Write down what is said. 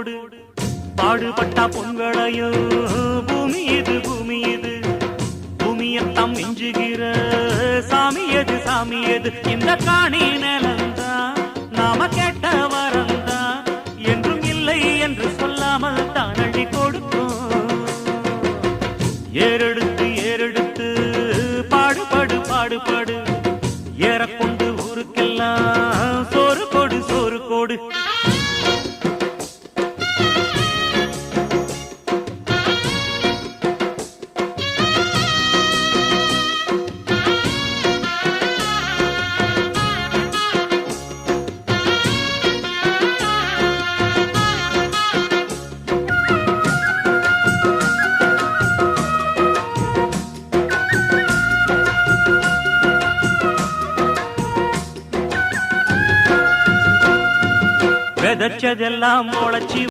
கொடு பாடுபட்டா பொன்வளையோ பூமி இது பூமி இது பூமியத்தாம் மிஞ்சுகிற சாமி எது சாமி எது இந்த காணி நிலந்தான் நாம கேட்ட வரந்தான் என்றும் இல்லை என்று சொல்லாமல் தான் அள்ளி கொடுக்கும் ஏறெடுத்து ஏறெடுத்து பாடுபடு பாடுபடு ஏறக்கொண்டு ஊருக்கெல்லாம் சோறு கொடு சோறு கொடு விதைச்சதெல்லாம் முளைச்சி